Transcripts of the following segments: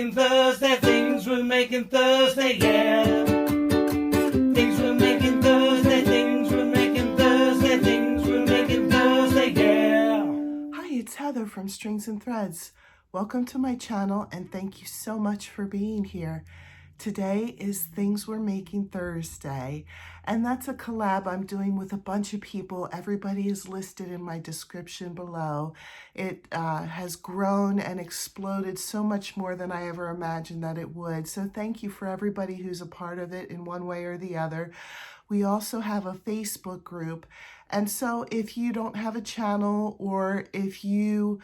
making Thursday, things we're making Thursday, yeah. Things we're making Thursday, things we're making Thursday, things we're making Thursday, yeah. Hi, it's Heather from Strings and Threads. Welcome to my channel and thank you so much for being here. Today is Things We're Making Thursday, and that's a collab I'm doing with a bunch of people. Everybody is listed in my description below. It has grown and exploded so much more than I ever imagined that it would. So thank you for everybody who's a part of it in one way or the other. We also have a Facebook group. And so if you don't have a channel, or if you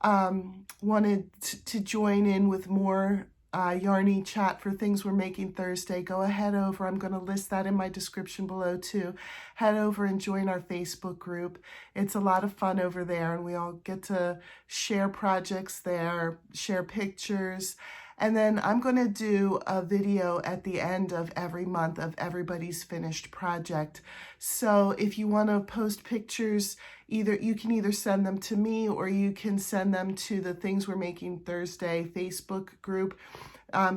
wanted to join in with more yarny chat for Things We're Making Thursday, go ahead over. I'm going to list that in my description below too. Head over and join our Facebook group. It's a lot of fun over there, and we all get to share projects there, share pictures. And then I'm going to do a video at the end of every month of everybody's finished project. So if you want to post pictures, you can either send them to me, or you can send them to the Things We're Making Thursday Facebook group,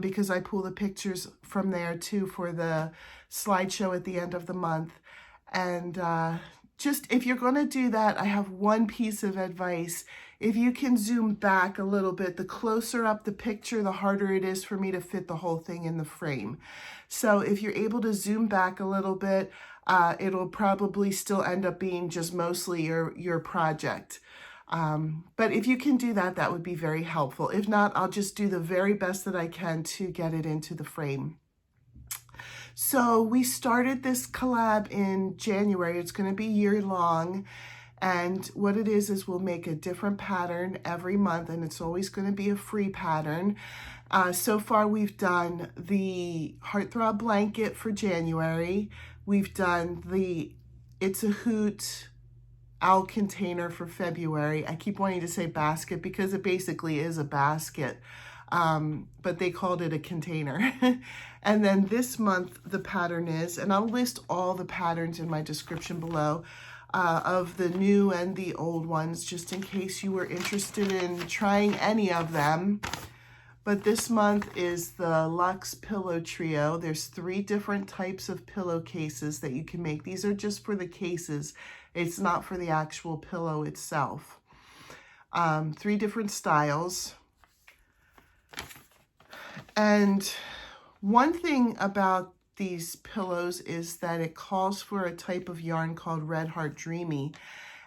because I pull the pictures from there too for the slideshow at the end of the month. And just if you're going to do that, I have one piece of advice. If you can zoom back a little bit, the closer up the picture, the harder it is for me to fit the whole thing in the frame. So if you're able to zoom back a little bit, it'll probably still end up being just mostly your project. But if you can do that, that would be very helpful. If not, I'll just do the very best that I can to get it into the frame. So we started this collab in January. It's going to be year-long. And what it is we'll make a different pattern every month, and it's always going to be a free pattern. So far, we've done the Heartthrob blanket for January. We've done the It's a Hoot owl container for February. I keep wanting to say basket because it basically is a basket, but they called it a container. And then this month, the pattern is, and I'll list all the patterns in my description below, of the new and the old ones, just in case you were interested in trying any of them. But this month is the Luxe Pillow Trio. There's 3 different types of pillowcases that you can make. These are just for the cases. It's not for the actual pillow itself. 3 different styles. And one thing about these pillows is that it calls for a type of yarn called Red Heart Dreamy,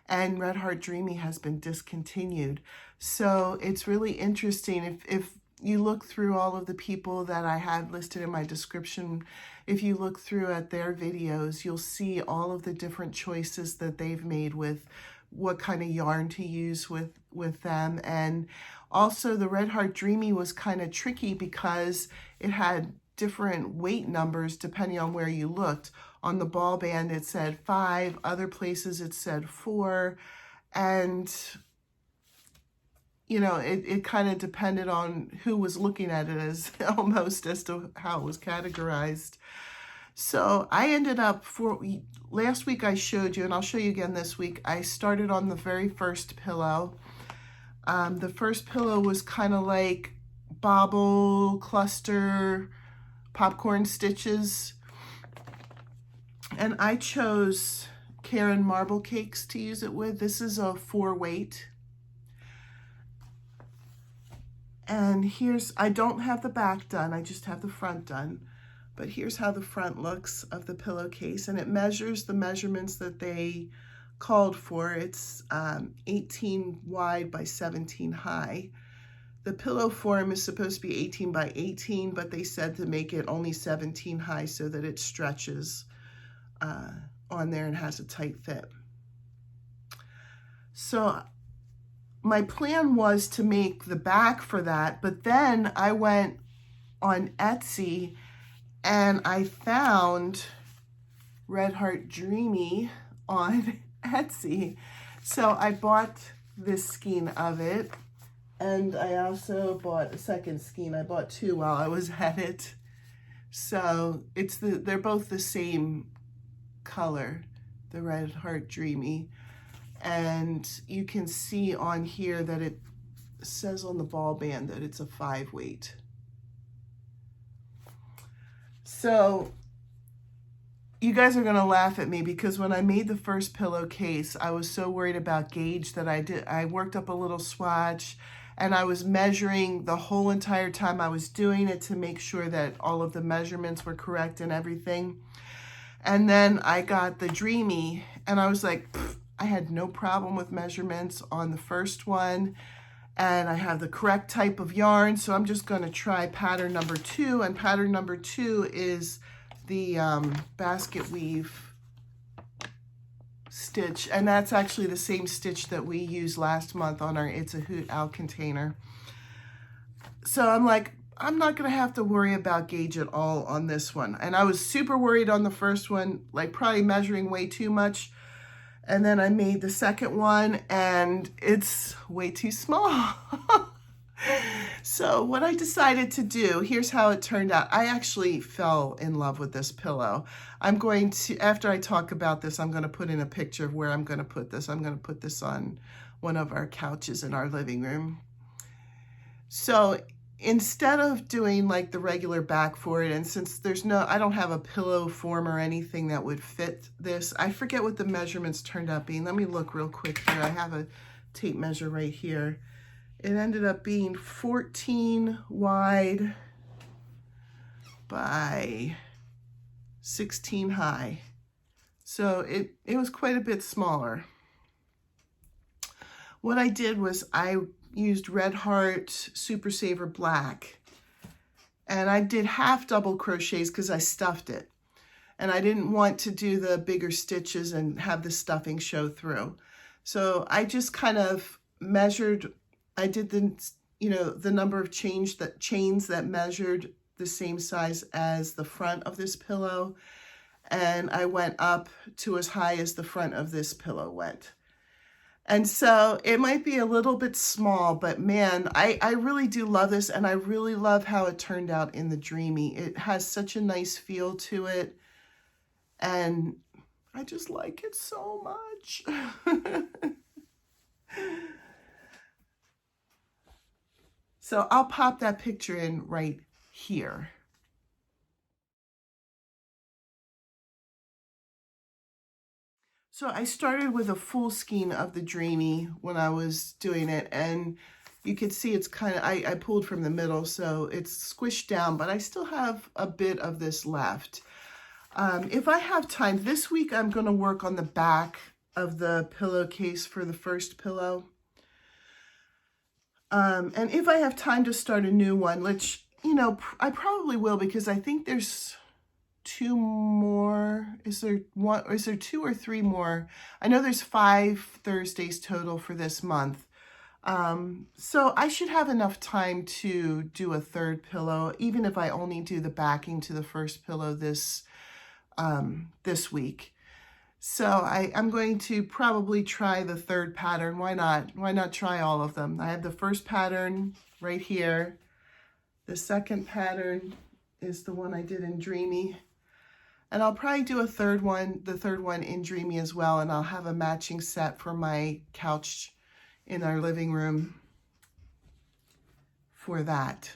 and Red Heart Dreamy has been discontinued. So it's really interesting. If you look through all of the people that I had listed in my description, if you look through at their videos, you'll see all of the different choices that they've made with what kind of yarn to use with them. And also the Red Heart Dreamy was kind of tricky because it had different weight numbers depending on where you looked. On the ball band it said 5, other places it said 4, and you know, it kind of depended on who was looking at it as almost as to how it was categorized. So I ended up, for last week I showed you, and I'll show you again this week, I started on the very first pillow. The first pillow was kind of like bobble, cluster, popcorn stitches, and I chose Karen marble cakes to use it with. This is a 4 weight, and here's, I don't have the back done, I just have the front done, but here's how the front looks of the pillowcase, and it measures the measurements that they called for. It's 18 wide by 17 high. The pillow form is supposed to be 18 by 18, but they said to make it only 17 high so that it stretches on there and has a tight fit. So my plan was to make the back for that, but then I went on Etsy and I found Red Heart Dreamy on Etsy. So I bought this skein of it. And I also bought a second skein. I bought 2 while I was at it. So they're both the same color, the Red Heart Dreamy. And you can see on here that it says on the ball band that it's a 5 weight. So you guys are gonna laugh at me because when I made the first pillowcase, I was so worried about gauge that I worked up a little swatch and I was measuring the whole entire time I was doing it to make sure that all of the measurements were correct and everything. And then I got the Dreamy and I was like, I had no problem with measurements on the first one. And I have the correct type of yarn. So I'm just gonna try pattern number 2. And pattern number 2 is the basket weave stitch, and that's actually the same stitch that we used last month on our It's a Hoot Out container. So I'm like, I'm not gonna have to worry about gauge at all on this one. And I was super worried on the first one, like probably measuring way too much. And then I made the second one and it's way too small. So what I decided to do, here's how it turned out. I actually fell in love with this pillow. I'm going to, after I talk about this, I'm going to put in a picture of where I'm going to put this. I'm going to put this on one of our couches in our living room. So instead of doing like the regular back for it, and since I don't have a pillow form or anything that would fit this, I forget what the measurements turned out being. Let me look real quick here. I have a tape measure right here. It ended up being 14 wide by 16 high. So it was quite a bit smaller. What I did was I used Red Heart Super Saver Black. And I did half double crochets because I stuffed it. And I didn't want to do the bigger stitches and have the stuffing show through. So I just kind of measured. I did the number of chains that measured the same size as the front of this pillow, and I went up to as high as the front of this pillow went. And so it might be a little bit small, but man, I really do love this, and I really love how it turned out in the Dreamy. It has such a nice feel to it, and I just like it so much. So I'll pop that picture in right here. So I started with a full skein of the Dreamy when I was doing it, and you can see it's kind of, I pulled from the middle, so it's squished down, but I still have a bit of this left. If I have time, this week I'm going to work on the back of the pillowcase for the first pillow. And if I have time to start a new one, which, you know, I probably will, because I think there's 2 more. Is there 2 or 3 more? I know there's 5 Thursdays total for this month. So I should have enough time to do a third pillow, even if I only do the backing to the first pillow this week. So I'm going to probably try the third pattern. Why not? Why not try all of them? I have the first pattern right here. The second pattern is the one I did in Dreamy. And I'll probably do the third one in Dreamy as well. And I'll have a matching set for my couch in our living room for that.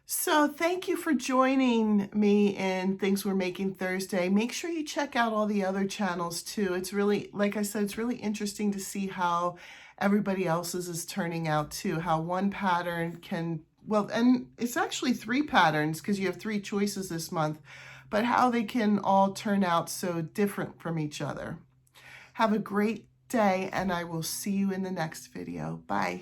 So thank you for joining me in Things We're Making Thursday. Make sure you check out all the other channels too. It's really, like I said, it's really interesting to see how everybody else's is turning out too. How one pattern can, well, and it's actually 3 patterns because you have 3 choices this month, but how they can all turn out so different from each other. Have a great day, and I will see you in the next video. Bye.